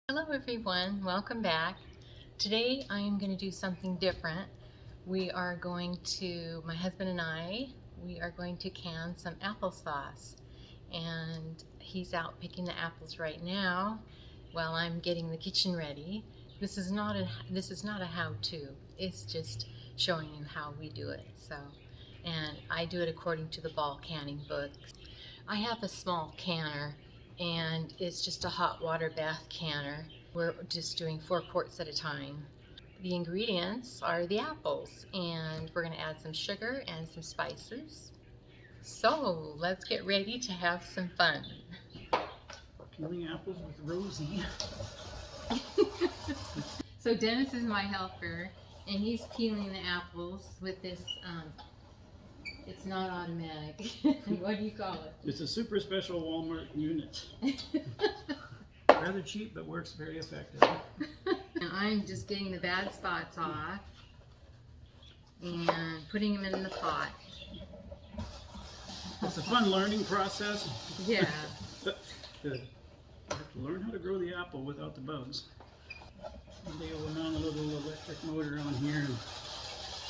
Hello everyone, welcome back. Today I am going to do something different. My husband and I, we are going to can some applesauce. And he's out picking the apples right now while I'm getting the kitchen ready. This is not a how-to. It's just showing you how we do it. And I do it according to the ball canning book. I have a small canner and it's just a hot water bath canner. We're just doing 4 quarts at a time. The ingredients are the apples, and we're going to add some sugar and some spices. So let's get ready to have some fun. Peeling apples with Rosie. So Dennis is my helper, and he's peeling the apples with this, it's not automatic. What do you call it? It's a super special Walmart unit. Rather cheap, but works very effective. I'm just getting the bad spots off and putting them in the pot. It's a fun learning process. Yeah. You have to learn how to grow the apple without the bugs. They will mount a little electric motor on here. And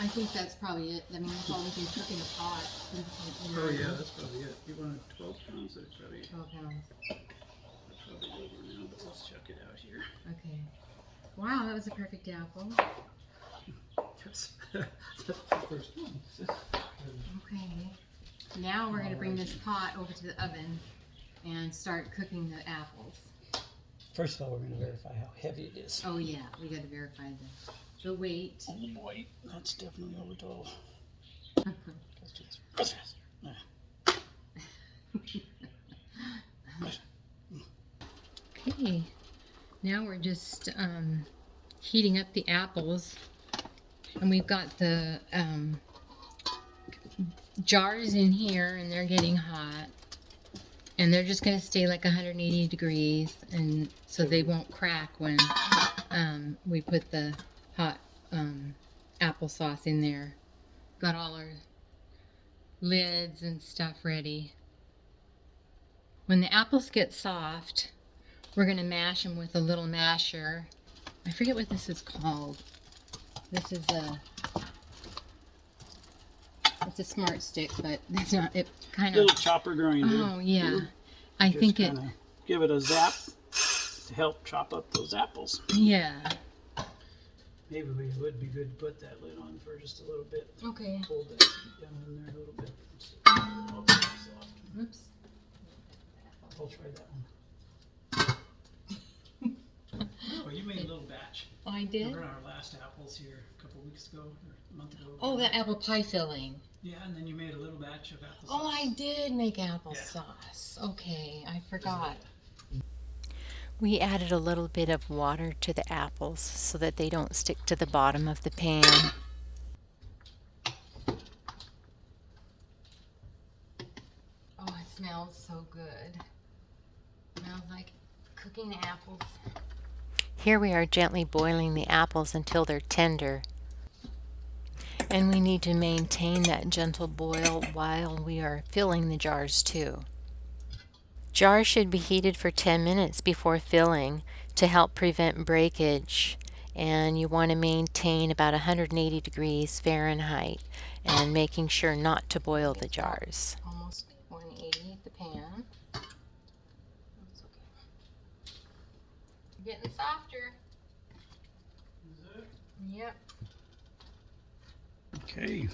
I think that's probably it. I mean, that's all we can cook in the pot. oh yeah, that's probably it. You want 12 pounds? That's probably 12 pounds. probably over now, but let's check it out here. Okay. Wow, that was a perfect apple. That's the first one. Okay. Now we're going to bring this pot over to the oven and start cooking the apples. First of all, we're going to verify how heavy it is. Oh yeah, we got to verify the weight. Oh boy, that's definitely over 12. Okay, now we're just heating up the apples, and we've got the jars in here, and they're getting hot, and they're just going to stay like 180 degrees, and so they won't crack when we put the hot applesauce in there. Got all our lids and stuff ready. When the apples get soft, we're going to mash them with a little masher. I forget what this is called. This is it's a smart stick, but it's not, it kind of... Little chopper grinder. Oh, yeah. I Just think it... give it a zap to help chop up those apples. Yeah. Maybe it would be good to put that lid on for just a little bit. Okay. Hold it down in there a little bit. Oh, it's soft. Oops. I'll try that one. Oh, you made a little batch. Oh, I did? Remember our last apples here a couple weeks ago, or a month ago? Oh, the apple pie filling. Yeah, and then you made a little batch of applesauce. Oh, I did make applesauce. Yeah. Okay, I forgot. We added a little bit of water to the apples so that they don't stick to the bottom of the pan. Oh, it smells so good. It smells like cooking the apples. Here we are gently boiling the apples until they're tender. And we need to maintain that gentle boil while we are filling the jars too. Jars should be heated for 10 minutes before filling to help prevent breakage, and you want to maintain about 180 degrees Fahrenheit and making sure not to boil the jars. Almost 180 at the pan. That's okay. Getting softer. Is it? Yep. Okay.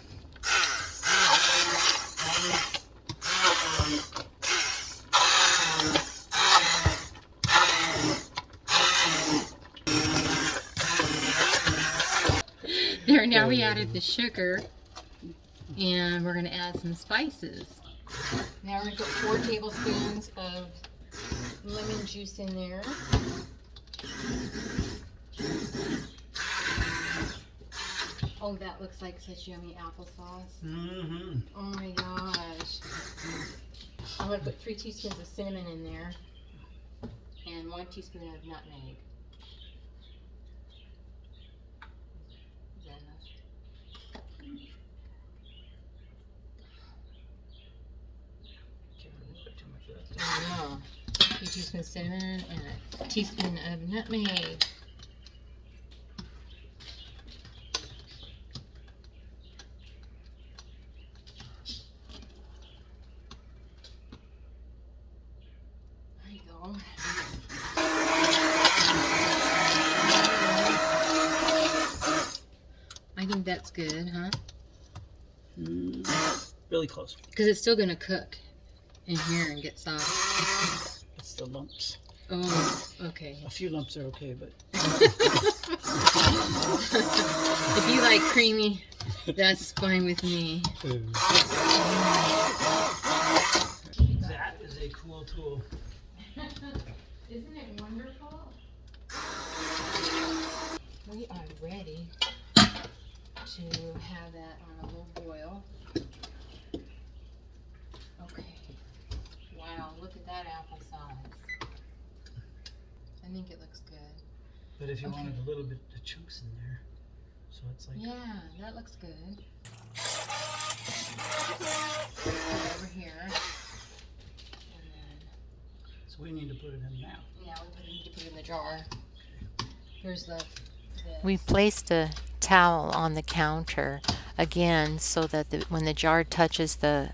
There, now we added the sugar, and we're going to add some spices. Now we're going to put 4 tablespoons of lemon juice in there. Oh, that looks like such yummy applesauce. Mm-hmm. Oh my gosh. I'm going to put 3 teaspoons of cinnamon in there and 1 teaspoon of nutmeg. Is that enough? Can't really put too much of that I stuff. know. You teaspoon of cinnamon, and a teaspoon of nutmeg. There you go. I think that's good, huh? Really close. Because it's still going to cook in here and get soft. It's the lumps. Oh, okay. A few lumps are okay, but If you like creamy, that's fine with me. that is a cool tool. Isn't it wonderful? We are ready to have that on a little boil. Okay. Wow, look at that applesauce. I think it looks good. But if you Okay. wanted a little bit of chunks in there, so it's like Yeah, that looks good. Put it over here. And then, so we need to put it in now. yeah, we need to put it in the jar. Here's the. We placed a towel on the counter again so that when the jar touches the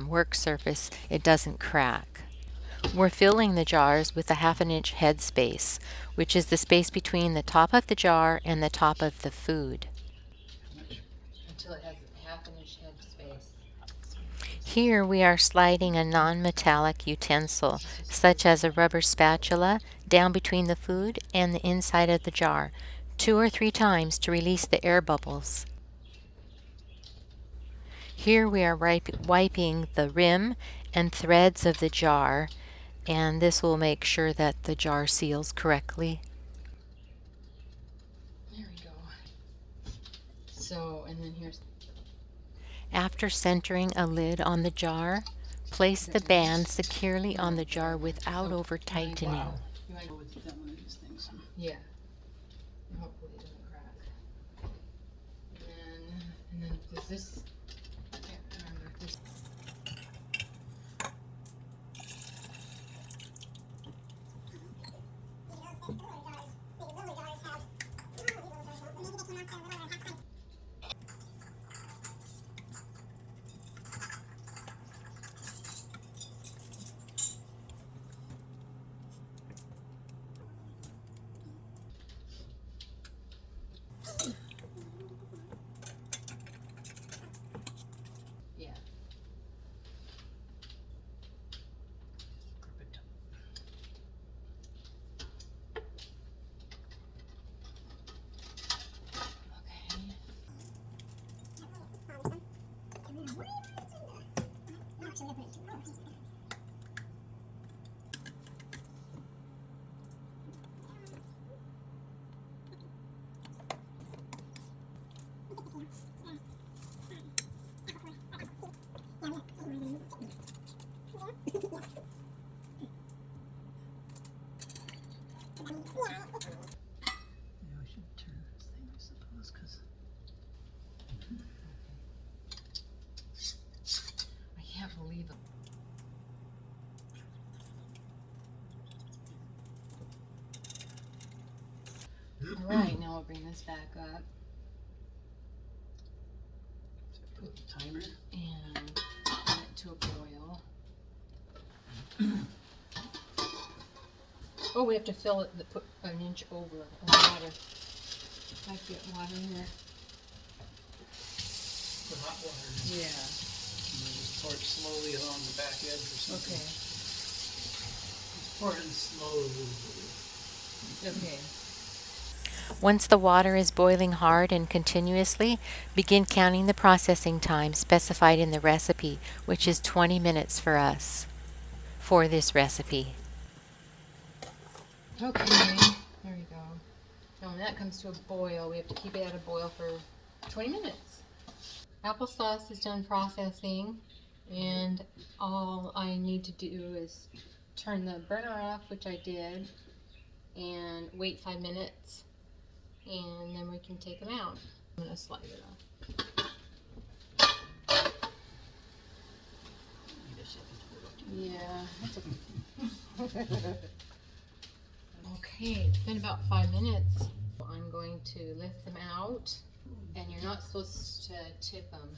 work surface, it doesn't crack. We're filling the jars with a 1/2 inch head space, which is the space between the top of the jar and the top of the food. How much? Until it has a 1/2 inch head space. Here we are sliding a non-metallic utensil, such as a rubber spatula, down between the food and the inside of the jar, 2 or 3 times to release the air bubbles. Here we are wiping the rim and threads of the jar, and this will make sure that the jar seals correctly. There we go. So, and then here's. After centering a lid on the jar, place the band securely on the jar without over-tightening. Wow. Go with that one of these things. Yeah. And hopefully it doesn't crack. And then does this. I can't remember if this. Yeah. Grip it. Okay. Yeah, we should turn this thing, I suppose, because I can't believe it. Alright, now we'll bring this back up put the timer. and bring it to a boil. Oh, we have to fill it, put an inch over of water. I get water in there. The hot water. Yeah. And then just pour it slowly along the back edge or something. Okay. Just pour it in slowly. Okay. Once the water is boiling hard and continuously, begin counting the processing time specified in the recipe, which is 20 minutes for us, for this recipe. Okay. There we go. Now when that comes to a boil, we have to keep it at a boil for 20 minutes. Applesauce is done processing, and all I need to do is turn the burner off, which I did, and wait 5 minutes, and then we can take them out. I'm going to slide it off. Need a second to put it. Yeah, that's okay. Okay, it's been about 5 minutes. I'm going to lift them out, and you're not supposed to tip them.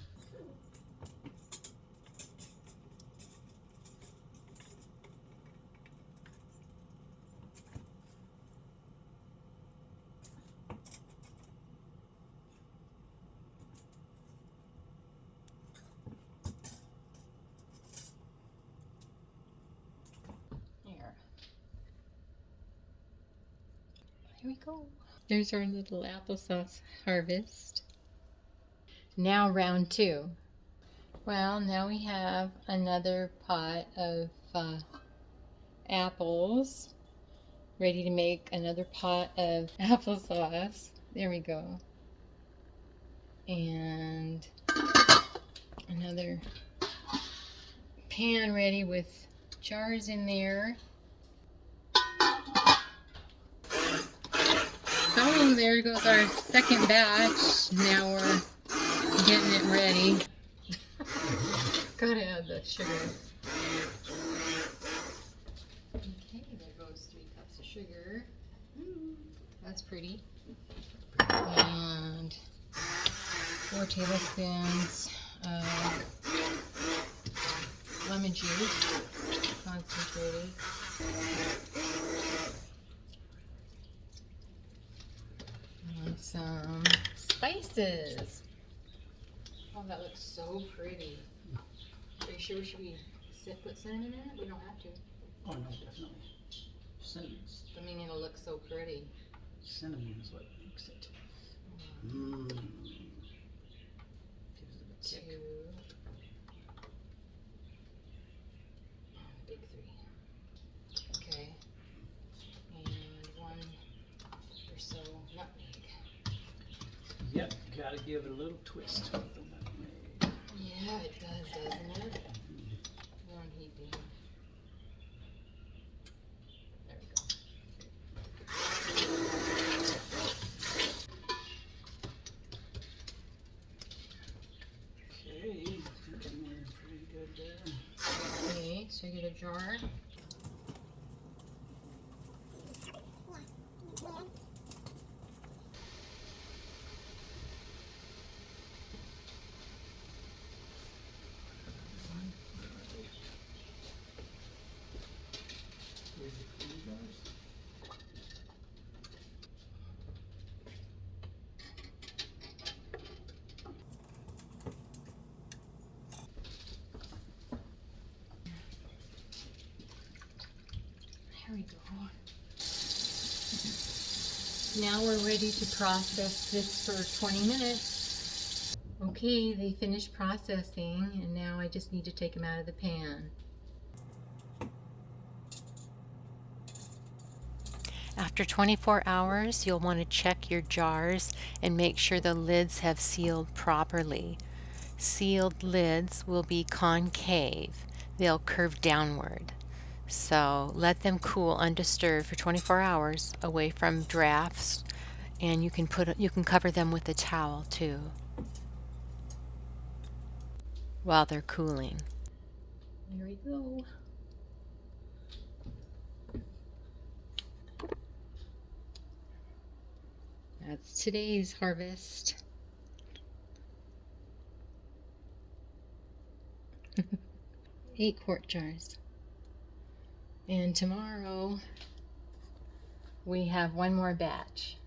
Here we go. There's our little applesauce harvest. Now round 2. Well, now we have another pot of apples, ready to make another pot of applesauce. There we go. And another pan ready with jars in there. Oh, there goes our second batch. Now we're getting it ready. Gotta add the sugar. Okay, there goes 3 cups of sugar. That's pretty. And 4 tablespoons of lemon juice, concentrated. And some spices. Oh, that looks so pretty. Are you sure we should put cinnamon in it? We don't have to. Oh no, definitely. Cinnamon. I mean, it'll look so pretty. Cinnamon is what makes it. Mmm. Gives it a 2. kick. Big 3. Okay. And 1 or so nutmeg. Yep, gotta give it a little twist with the nutmeg. Yeah, it does, doesn't it? One heaping. There we go. Okay, I think we're pretty good there. Okay, so get a jar. There we go. Now we're ready to process this for 20 minutes. Okay, they finished processing, and now I just need to take them out of the pan. After 24 hours, you'll want to check your jars and make sure the lids have sealed properly. Sealed lids will be concave. They'll curve downward. So let them cool undisturbed for 24 hours away from drafts, and you can cover them with a towel too while they're cooling. There we go. That's today's harvest. 8 quart jars. And tomorrow we have 1 more batch.